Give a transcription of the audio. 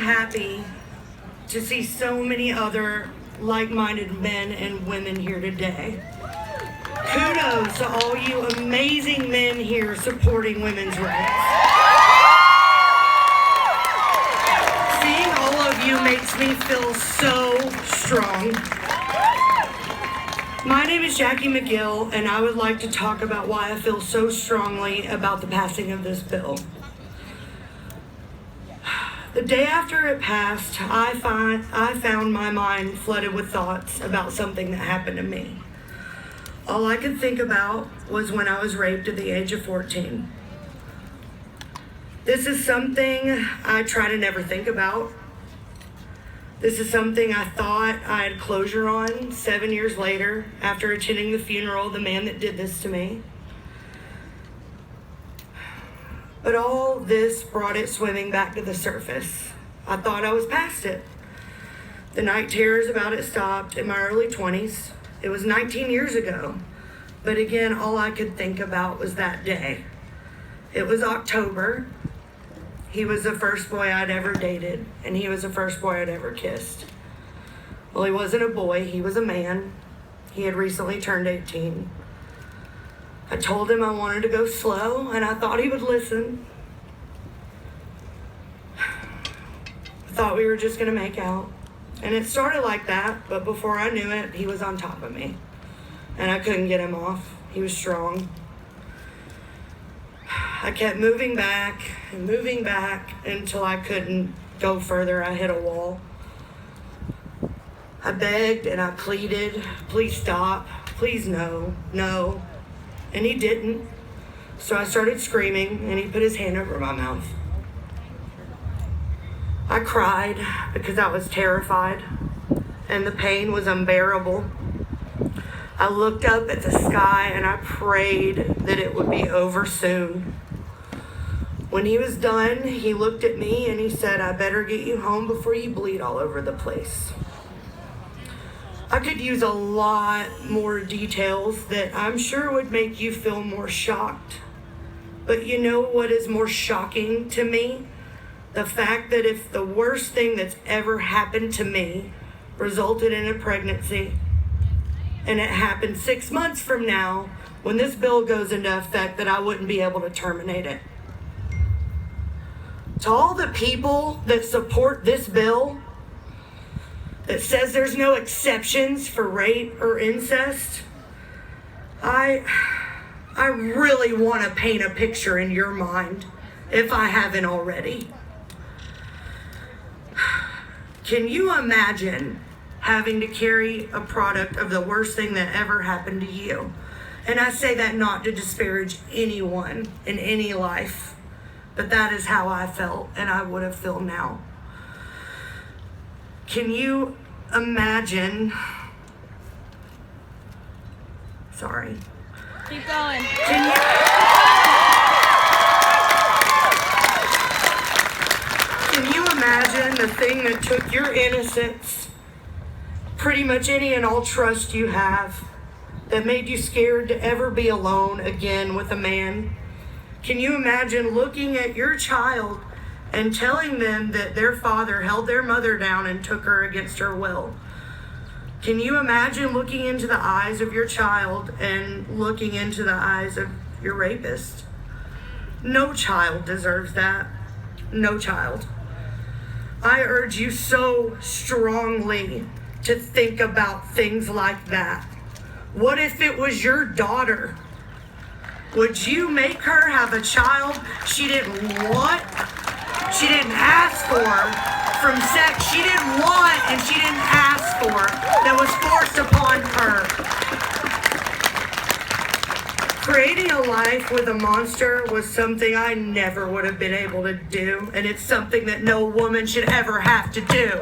happy to see so many other like-minded men and women here today. Kudos to all you amazing men here supporting women's rights. Seeing all of you makes me feel so strong. My name is Jackie McGill, and I would like to talk about why I feel so strongly about the passing of this bill. The day after it passed, I found my mind flooded with thoughts about something that happened to me. All I could think about was when I was raped at the age of 14. This is something I try to never think about. This is something I thought I had closure on 7 years later after attending the funeral of the man that did this to me. But all this brought it swimming back to the surface. I thought I was past it. The night terrors about it stopped in my early 20s. It was 19 years ago. But again, all I could think about was that day. It was October. He was the first boy I'd ever dated, and he was the first boy I'd ever kissed. Well, he wasn't a boy, he was a man. He had recently turned 18. I told him I wanted to go slow, and I thought he would listen. I thought we were just gonna make out. And it started like that, but before I knew it, he was on top of me. And I couldn't get him off. He was strong. I kept moving back until I couldn't go further. I hit a wall. I begged and I pleaded, please stop, please no. And he didn't. So I started screaming and he put his hand over my mouth. I cried because I was terrified and the pain was unbearable. I looked up at the sky and I prayed that it would be over soon. When he was done, he looked at me and he said, I better get you home before you bleed all over the place. I could use a lot more details that I'm sure would make you feel more shocked. But you know what is more shocking to me? The fact that if the worst thing that's ever happened to me resulted in a pregnancy, and it happened 6 months from now, when this bill goes into effect, that I wouldn't be able to terminate it. To all the people that support this bill, that says there's no exceptions for rape or incest, I really want to paint a picture in your mind, if I haven't already. Can you imagine having to carry a product of the worst thing that ever happened to you? And I say that not to disparage anyone in any life, but that is how I felt and I would have felt now. Can you imagine? Sorry. Keep going. Can you imagine the thing that took your innocence, pretty much any and all trust you have, that made you scared to ever be alone again with a man? Can you imagine looking at your child and telling them that their father held their mother down and took her against her will? Can you imagine looking into the eyes of your child and looking into the eyes of your rapist? No child deserves that. No child. I urge you so strongly to think about things like that. What if it was your daughter? Would you make her have a child she didn't want? She didn't ask for, from sex she didn't want and she didn't ask for, that was forced upon her. Creating a life with a monster was something I never would have been able to do, and it's something that no woman should ever have to do.